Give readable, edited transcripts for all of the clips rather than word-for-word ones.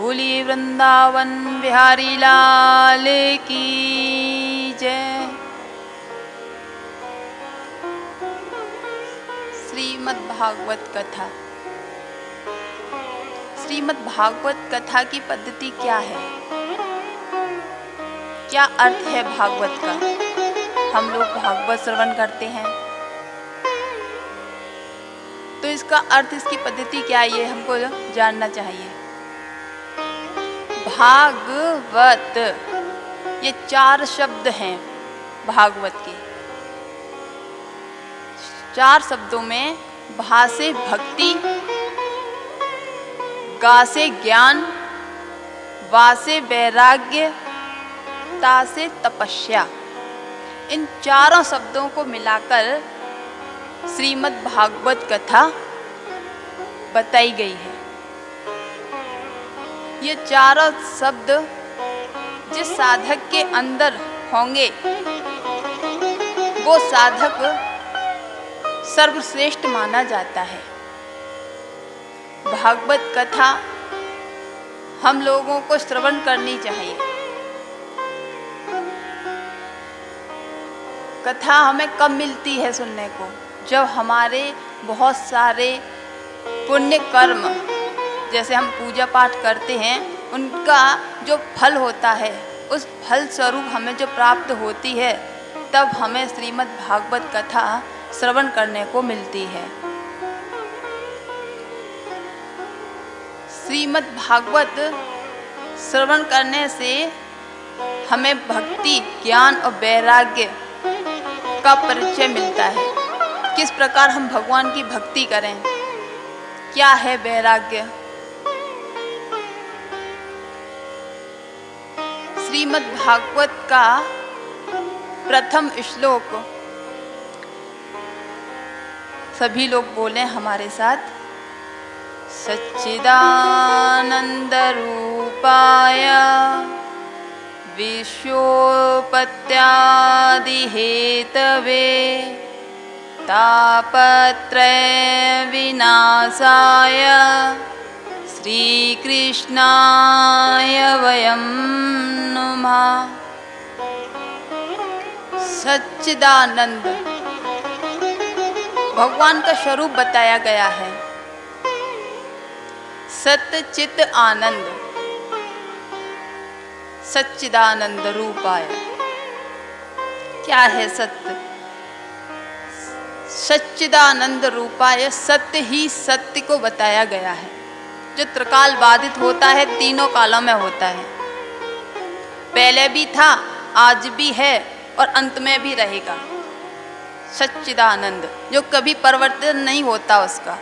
बोलिए वृंदावन बिहारी लाल की जय। श्रीमद् भागवत कथा। श्रीमद् भागवत कथा की पद्धति क्या है, क्या अर्थ है भागवत का। हम लोग भागवत श्रवण करते हैं तो इसका अर्थ, इसकी पद्धति क्या है, ये हमको जानना चाहिए। भागवत ये 4 शब्द हैं भागवत के। 4 शब्दों में भा से भक्ति, गा से ज्ञान, वा से वैराग्य, ता से तपस्या, इन 4 शब्दों को मिलाकर श्रीमद् भागवत कथा बताई गई है। ये 4 शब्द जिस साधक के अंदर होंगे वो साधक सर्वश्रेष्ठ माना जाता है। भागवत कथा हम लोगों को श्रवण करनी चाहिए। कथा हमें कब मिलती है सुनने को, जब हमारे बहुत सारे पुण्य कर्म, जैसे हम पूजा पाठ करते हैं, उनका जो फल होता है, उस फल स्वरूप हमें जो प्राप्त होती है, तब हमें श्रीमद् भागवत कथा श्रवण करने को मिलती है। श्रीमद् भागवत श्रवण करने से हमें भक्ति, ज्ञान और वैराग्य का परिचय मिलता है। किस प्रकार हम भगवान की भक्ति करें, क्या है वैराग्य। श्रीमद् भागवत का प्रथम श्लोक सभी लोग बोलें हमारे साथ। सच्चिदानंद रूपाय विश्वोपत्यादि हेतवे तापत्रय विनाशाय श्रीकृष्णाय वयं नमः। सच्चिदानंद भगवान का स्वरूप बताया गया है। सत्य चित आनंद, सच्चिदानंद रूपाय। क्या है सत्य? सच्चिदानंद रूपाय, सत्य ही सत्य को बताया गया है, जो त्रिकाल बाधित होता है, तीनों कालों में होता है। पहले भी था, आज भी है और अंत में भी रहेगा। सच्चिदानंद जो कभी परिवर्तन नहीं होता उसका।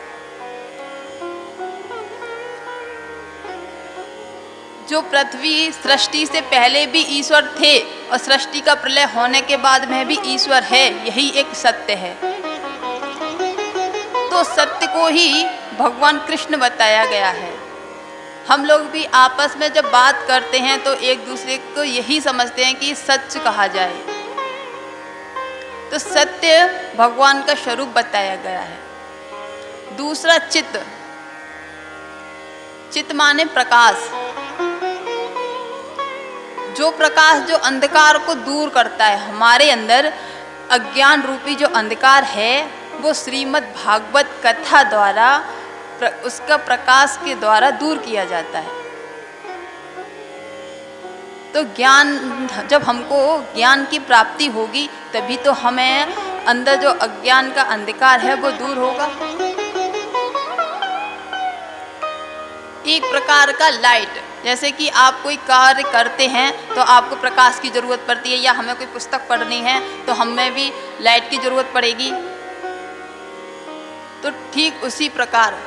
जो पृथ्वी सृष्टि से पहले भी ईश्वर थे और सृष्टि का प्रलय होने के बाद में भी ईश्वर है, यही एक सत्य है। तो सत्य को ही भगवान कृष्ण बताया गया है। हम लोग भी आपस में जब बात करते हैं तो एक दूसरे को यही समझते हैं कि सच कहा जाए। तो सत्य भगवान का स्वरूप बताया गया है। दूसरा चित, चित माने प्रकाश। जो प्रकाश जो अंधकार को दूर करता है, हमारे अंदर अज्ञान रूपी जो अंधकार है वो श्रीमद् भागवत कथा द्वारा, उसका प्रकाश के द्वारा दूर किया जाता है। तो ज्ञान, जब हमको ज्ञान की प्राप्ति होगी तभी तो हमें अंदर जो अज्ञान का अंधकार है वो दूर होगा। एक प्रकार का लाइट, जैसे कि आप कोई कार्य करते हैं तो आपको प्रकाश की ज़रूरत पड़ती है, या हमें कोई पुस्तक पढ़नी है तो हमें भी लाइट की ज़रूरत पड़ेगी। तो ठीक उसी प्रकार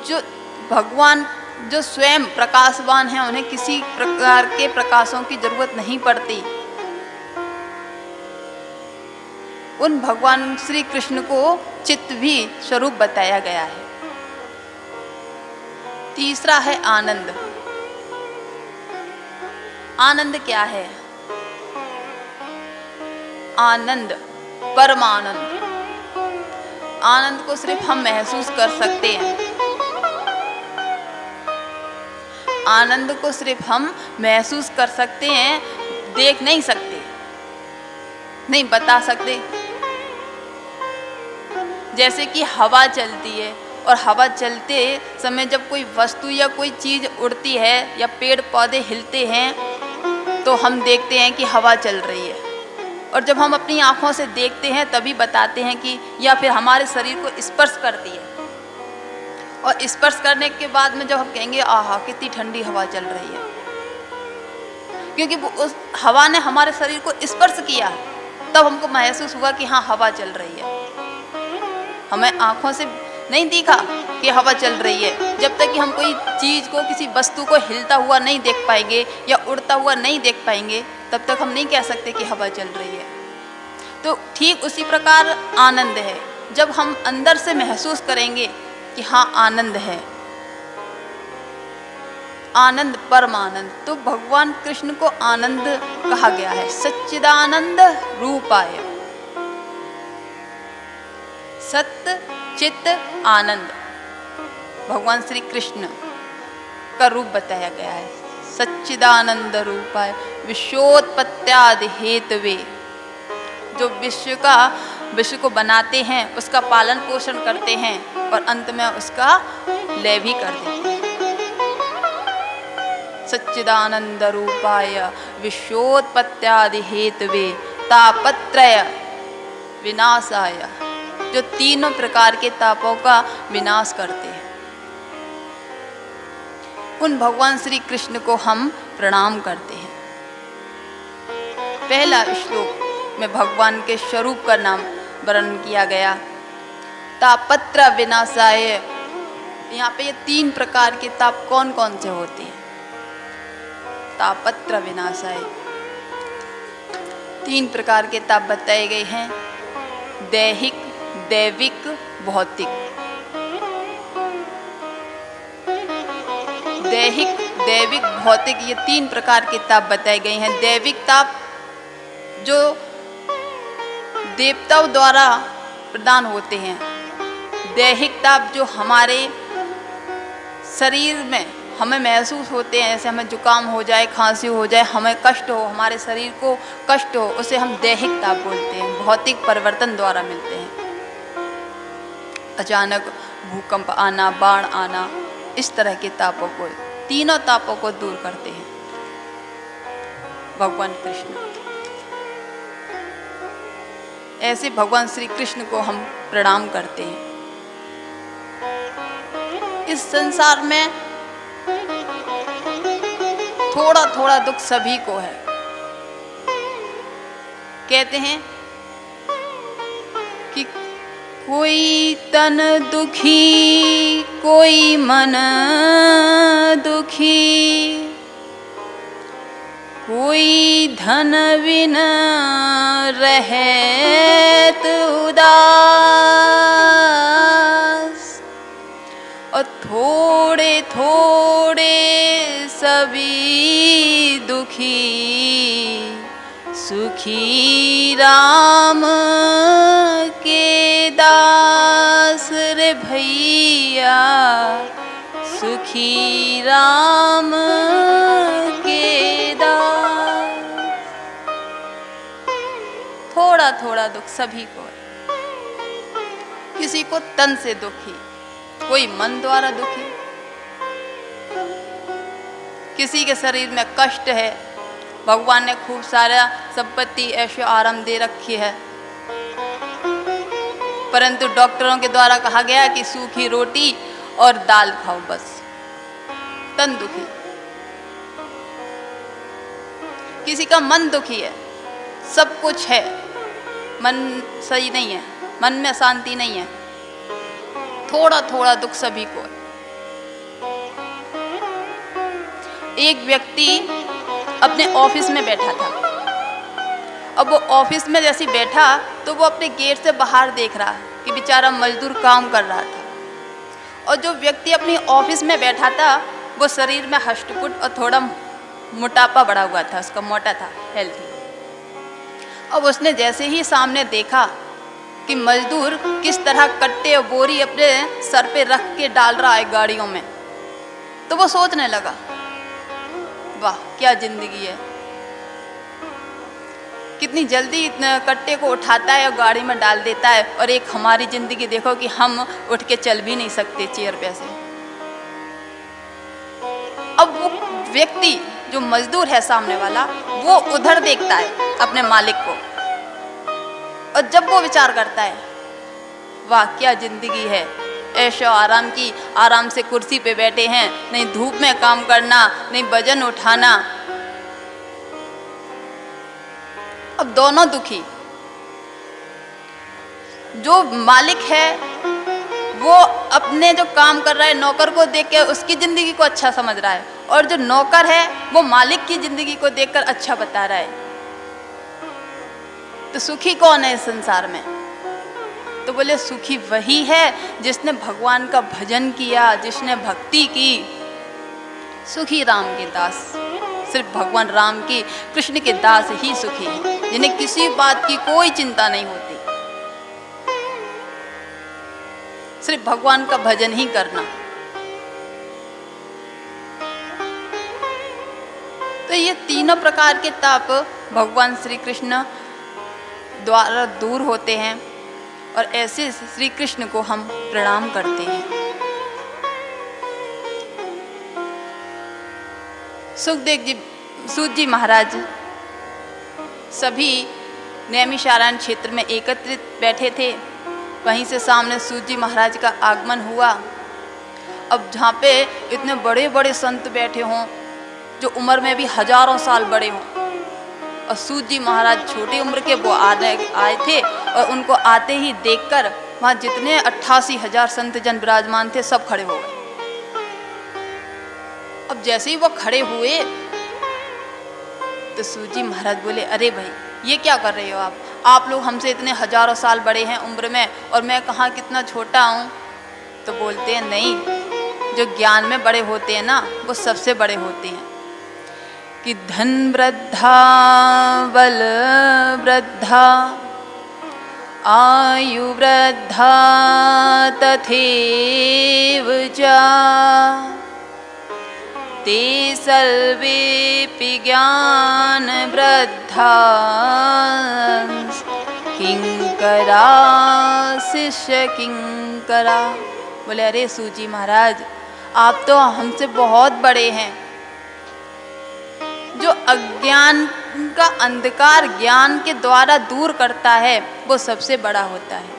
जो भगवान जो स्वयं प्रकाशवान हैं, उन्हें किसी प्रकार के प्रकाशों की जरूरत नहीं पड़ती। उन भगवान श्री कृष्ण को चित्त भी स्वरूप बताया गया है। तीसरा है आनंद। आनंद क्या है? आनंद परमानंद। आनंद को सिर्फ हम महसूस कर सकते हैं। आनंद को सिर्फ हम महसूस कर सकते हैं, देख नहीं सकते, नहीं बता सकते। जैसे कि हवा चलती है और हवा चलते समय जब कोई वस्तु या कोई चीज़ उड़ती है या पेड़ पौधे हिलते हैं तो हम देखते हैं कि हवा चल रही है, और जब हम अपनी आँखों से देखते हैं तभी बताते हैं कि, या फिर हमारे शरीर को स्पर्श करती है, और स्पर्श करने के बाद में जब हम कहेंगे आहा कितनी ठंडी हवा चल रही है, क्योंकि उस हवा ने हमारे शरीर को स्पर्श किया, तब हमको महसूस हुआ कि हाँ हवा चल रही है। हमें आँखों से नहीं दिखा कि हवा चल रही है, जब तक कि हम कोई चीज़ को, किसी वस्तु को हिलता हुआ नहीं देख पाएंगे या उड़ता हुआ नहीं देख पाएंगे, तब तक हम नहीं कह सकते कि हवा चल रही है। तो ठीक उसी प्रकार आनंद है, जब हम अंदर से महसूस करेंगे कि हाँ आनंद है, आनंद परमानंद। तो भगवान कृष्ण को आनंद कहा गया है, सच्चिदानंद रूपाय, सत्य चित्त आनंद भगवान श्री कृष्ण का रूप बताया गया है। सच्चिदानंद रूपाय विश्वोत्पत्त्यादि हेतवे, जो विश्व को बनाते हैं, उसका पालन पोषण करते हैं और अंत में उसका लय भी कर देते हैं। सच्चिदानंद रूपाय विश्वोत्पत्त्यादि हेतवे तापत्रय विनाशाय, जो तीनों प्रकार के तापों का विनाश करते हैं, उन भगवान श्री कृष्ण को हम प्रणाम करते हैं। पहला श्लोक में भगवान के स्वरूप का नाम वर्णन किया गया, तापत्र विनाशाय। यहाँ पे ये तीन प्रकार के ताप कौन कौन से होते हैं? तापत्र विनाशाय, तीन प्रकार के ताप बताए गए हैं, दैहिक, दैविक, भौतिक। दैहिक, दैविक, भौतिक, ये तीन प्रकार के ताप बताए गए हैं। दैविक ताप जो देवताओं द्वारा प्रदान होते हैं, दैहिक ताप जो हमारे शरीर में हमें महसूस होते हैं, जैसे हमें जुकाम हो जाए, खांसी हो जाए, हमें कष्ट हो, हमारे शरीर को कष्ट हो, उसे हम दैहिक ताप बोलते हैं, भौतिक परिवर्तन द्वारा मिलते हैं। अचानक भूकंप आना, बाढ़ आना, इस तरह के तापों को, तीनों तापों को दूर करते हैं भगवान कृष्ण। ऐसे भगवान श्री कृष्ण को हम प्रणाम करते हैं। इस संसार में थोड़ा थोड़ा दुख सभी को है। कहते हैं कि कोई तन दुखी, कोई मन दुखी, कोई धन बिन रहत उदास, और थोड़े थोड़े सभी दुखी, सुखी राम के दास रे भैया, सुखी राम के दास। थोड़ा थोड़ा दुख सभी को है। किसी को तन से दुखी, कोई मन द्वारा दुखी, किसी के शरीर में कष्ट है, भगवान ने खूब सारा संपत्ति ऐशो आराम दे रखी है, परंतु डॉक्टरों के द्वारा कहा गया कि सूखी रोटी और दाल खाओ बस, तन दुखी। किसी का मन दुखी है, सब कुछ है, मन सही नहीं है, मन में शांति नहीं है, थोड़ा थोड़ा दुख सभी को है। एक व्यक्ति अपने ऑफिस में बैठा था। अब वो ऑफिस में जैसे बैठा तो वो अपने गेट से बाहर देख रहा कि बेचारा मजदूर काम कर रहा था, और जो व्यक्ति अपनी ऑफिस में बैठा था वो शरीर में हष्टपुष्ट और थोड़ा मोटापा बढ़ा हुआ था, उसका मोटा था, हेल्थी। अब उसने जैसे ही सामने देखा कि मजदूर किस तरह कट्टे और बोरी अपने सर पे रख के डाल रहा है गाड़ियों में, तो वो सोचने लगा वाह क्या जिंदगी है। कितनी जल्दी इतने कट्टे को उठाता है और गाड़ी में डाल देता है। और एक हमारी जिंदगी देखो कि हम उठ के चल भी नहीं सकते चेयर पे से। अब वो व्यक्ति जो मजदूर है सामने वाला, वो उधर देखता है अपने मालिक को, और जब वो विचार करता है वाह क्या जिंदगी है, ऐशो आराम की, आराम से कुर्सी पे बैठे हैं, नहीं धूप में काम करना, नहीं वजन उठाना। अब दोनों दुखी। जो मालिक है वो अपने जो काम कर रहा है नौकर को देख के उसकी जिंदगी को अच्छा समझ रहा है, और जो नौकर है वो मालिक की जिंदगी को देखकर अच्छा बता रहा है। तो सुखी कौन है इस संसार में? तो बोले सुखी वही है जिसने भगवान का भजन किया, जिसने भक्ति की। सुखी राम के दास, सिर्फ भगवान राम के, कृष्ण के दास ही सुखी हैं, जिन्हें किसी बात की कोई चिंता नहीं होती, सिर्फ भगवान का भजन ही करना। तो ये तीनों प्रकार के ताप भगवान श्री कृष्ण द्वारा दूर होते हैं, और ऐसे श्री कृष्ण को हम प्रणाम करते हैं। सूत जी महाराज सभी नैमिषारण्य क्षेत्र में एकत्रित बैठे थे। वहीं से सामने सूत जी महाराज का आगमन हुआ। अब जहाँ पे इतने बड़े बड़े संत बैठे हों, जो उम्र में भी हजारों साल बड़े हों, और सूत जी महाराज छोटी उम्र के वो आए थे, और उनको आते ही देखकर वहाँ जितने 88,000 संत जन विराजमान थे सब खड़े हो गए। अब जैसे ही वो खड़े हुए तो सूत जी महाराज बोले, अरे भाई ये क्या कर रहे हो आप लोग हमसे इतने हजारों साल बड़े हैं उम्र में, और मैं कहाँ कितना छोटा हूँ। तो बोलते हैं नहीं, जो ज्ञान में बड़े होते हैं ना वो सबसे बड़े होते हैं। कि धन वृद्धा बल वृद्धा आयु वृद्धा तथैव च ते सर्वेऽपि ज्ञान वृद्धा किंकरा शिष्य किंकरा। बोले अरे सूत जी महाराज आप तो हमसे बहुत बड़े हैं। जो अज्ञान का अंधकार ज्ञान के द्वारा दूर करता है वो सबसे बड़ा होता है।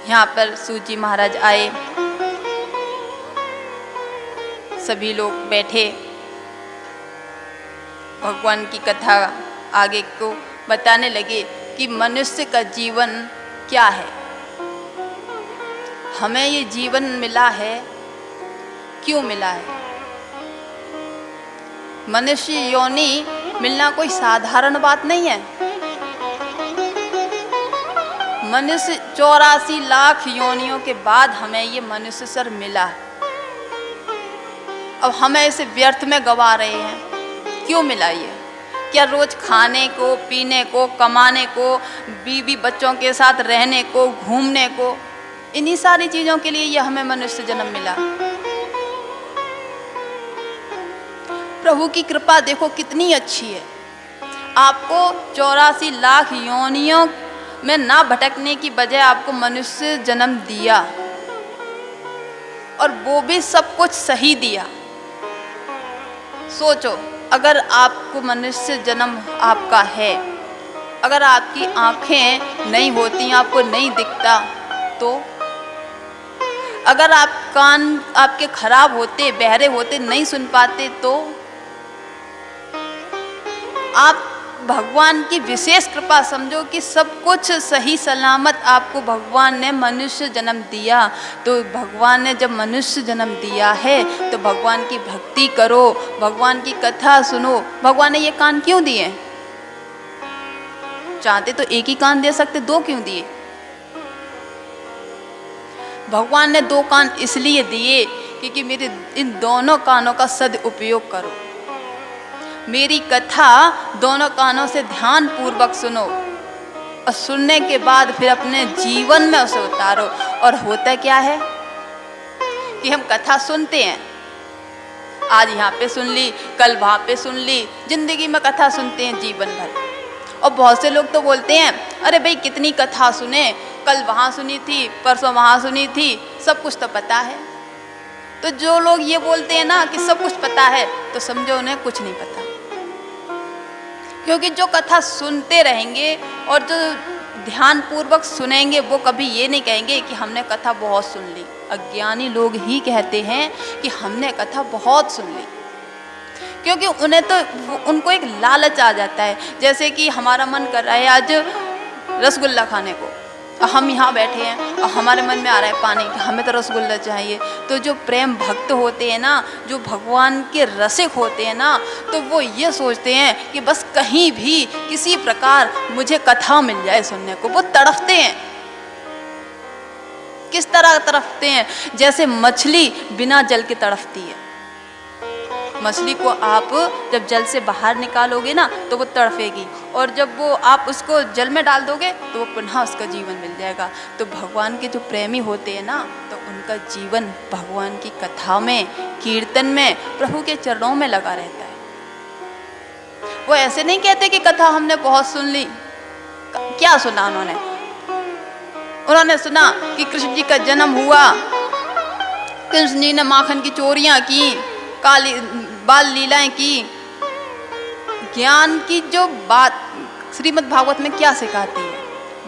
यहाँ पर सूत जी महाराज आए, सभी लोग बैठे, भगवान की कथा आगे को बताने लगे कि मनुष्य का जीवन क्या है, हमें ये जीवन मिला है, क्यों मिला है। मनुष्य योनि मिलना कोई साधारण बात नहीं है। मनुष्य 84 लाख योनियों के बाद हमें ये मनुष्य सर मिला है। अब हमें इसे व्यर्थ में गवा रहे हैं। क्यों मिला ये? क्या रोज खाने को, पीने को, कमाने को, बीवी बच्चों के साथ रहने को, घूमने को, इन्हीं सारी चीजों के लिए ये हमें मनुष्य जन्म मिला। प्रभु की कृपा देखो कितनी अच्छी है। आपको 84 लाख योनियों में ना भटकने की बजाय आपको मनुष्य जन्म दिया, और वो भी सब कुछ सही दिया। सोचो, अगर आपको मनुष्य जन्म आपका है, अगर आपकी आंखें नहीं होती, आपको नहीं दिखता, तो अगर आप कान आपके खराब होते, बहरे होते, नहीं सुन पाते, तो आप भगवान की विशेष कृपा समझो कि सब कुछ सही सलामत आपको भगवान ने मनुष्य जन्म दिया। तो भगवान ने जब मनुष्य जन्म दिया है तो भगवान की भक्ति करो, भगवान की कथा सुनो। भगवान ने ये कान क्यों दिए? चाहते तो एक ही कान दे सकते, दो क्यों दिए? भगवान ने 2 कान इसलिए दिए क्योंकि मेरे इन दोनों कानों का सदुपयोग करो। मेरी कथा दोनों कानों से ध्यान पूर्वक सुनो, और सुनने के बाद फिर अपने जीवन में उसे उतारो। और होता क्या है कि हम कथा सुनते हैं, आज यहाँ पे सुन ली, कल वहाँ पे सुन ली, जिंदगी में कथा सुनते हैं जीवन भर। और बहुत से लोग तो बोलते हैं अरे भाई कितनी कथा सुने, कल वहाँ सुनी थी, परसों वहाँ सुनी थी, सब कुछ तो पता है। तो जो लोग ये बोलते हैं ना कि सब कुछ पता है, तो समझो उन्हें कुछ नहीं पता। क्योंकि जो कथा सुनते रहेंगे और जो ध्यान पूर्वक सुनेंगे वो कभी ये नहीं कहेंगे कि हमने कथा बहुत सुन ली। अज्ञानी लोग ही कहते हैं कि हमने कथा बहुत सुन ली, क्योंकि उन्हें तो उनको एक लालच आ जाता है। जैसे कि हमारा मन कर रहा है आज रसगुल्ला खाने को, और हम यहाँ बैठे हैं और हमारे मन में आ रहा है पानी कि हमें तो रसगुल्ला चाहिए। तो जो प्रेम भक्त होते हैं ना, जो भगवान के रसिक होते हैं ना, तो वो ये सोचते हैं कि बस कहीं भी किसी प्रकार मुझे कथा मिल जाए सुनने को। वो तड़पते हैं। किस तरह तड़पते हैं? जैसे मछली बिना जल के तड़पती है। मछली को आप जब जल से बाहर निकालोगे ना तो वो तड़पेगी, और जब वो आप उसको जल में डाल दोगे तो वो पुनः उसका जीवन मिल जाएगा। तो भगवान के जो प्रेमी होते हैं ना, तो उनका जीवन भगवान की कथा में, कीर्तन में, प्रभु के चरणों में लगा रहता है। वो ऐसे नहीं कहते कि कथा हमने बहुत सुन ली। क्या सुना उन्होंने? उन्होंने सुना कि कृष्ण जी का जन्म हुआ, कृष्ण जी ने माखन की चोरियां की, काली बाल लीलाएं की। ज्ञान की जो बात श्रीमद् भागवत में क्या सिखाती है?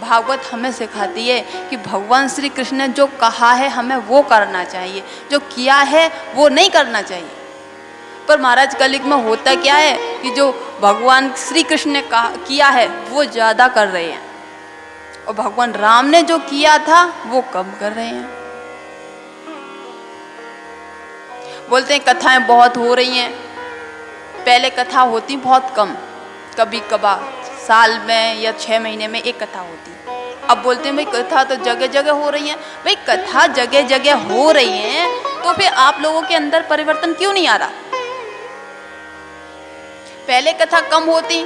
भागवत हमें सिखाती है कि भगवान श्री कृष्ण ने जो कहा है हमें वो करना चाहिए, जो किया है वो नहीं करना चाहिए। पर महाराज कलयुग में होता क्या है कि जो भगवान श्री कृष्ण ने किया है वो ज़्यादा कर रहे हैं, और भगवान राम ने जो किया था वो कम कर रहे हैं। बोलते हैं कथाएं बहुत हो रही हैं। पहले कथा होती बहुत कम, कभी कभार साल में या 6 महीने में एक कथा होती। अब बोलते हैं भाई कथा तो जगह जगह हो रही है। भाई कथा जगह जगह हो रही है तो फिर आप लोगों के अंदर परिवर्तन क्यों नहीं आ रहा? पहले कथा कम होती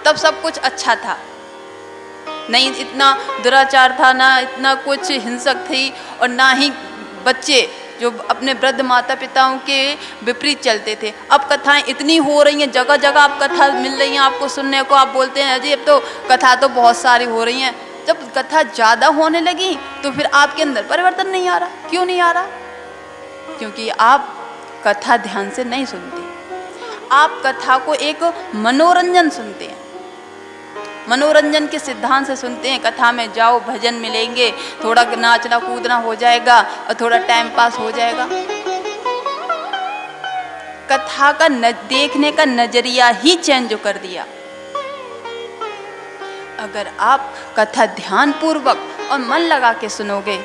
तब सब कुछ अच्छा था, नहीं इतना दुराचार था, ना इतना कुछ हिंसक थी, और ना ही बच्चे जो अपने वृद्ध माता पिताओं के विपरीत चलते थे। अब कथाएं इतनी हो रही हैं, जगह जगह आप कथा मिल रही हैं आपको सुनने को। आप बोलते हैं अजी अब तो कथा तो बहुत सारी हो रही हैं। जब कथा ज़्यादा होने लगी तो फिर आपके अंदर परिवर्तन नहीं आ रहा। क्यों नहीं आ रहा? क्योंकि आप कथा ध्यान से नहीं सुनते। आप कथा को एक मनोरंजन सुनते हैं, मनोरंजन के सिद्धांत से सुनते हैं। कथा में जाओ, भजन मिलेंगे, थोड़ा नाचना कूदना हो जाएगा और थोड़ा टाइम पास हो जाएगा। कथा का देखने का नजरिया ही चेंज कर दिया। अगर आप कथा ध्यान पूर्वक और मन लगा के सुनोगे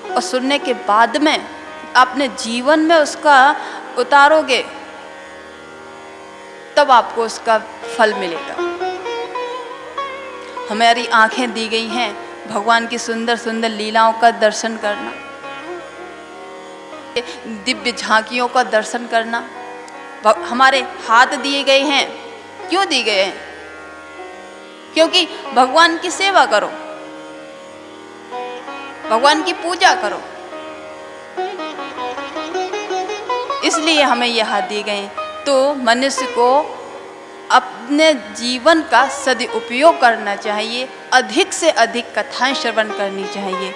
और सुनने के बाद में अपने जीवन में उसका उतारोगे, तब आपको उसका फल मिलेगा। हमारी आंखें दी गई हैं भगवान की सुंदर सुंदर लीलाओं का दर्शन करना, दिव्य झांकियों का दर्शन करना। हमारे हाथ दिए गए हैं। क्यों दिए गए हैं? क्योंकि भगवान की सेवा करो, भगवान की पूजा करो, इसलिए हमें ये हाथ दिए गए हैं। तो मनुष्य को अपने जीवन का सदुपयोग करना चाहिए, अधिक से अधिक कथाएं श्रवण करनी चाहिए।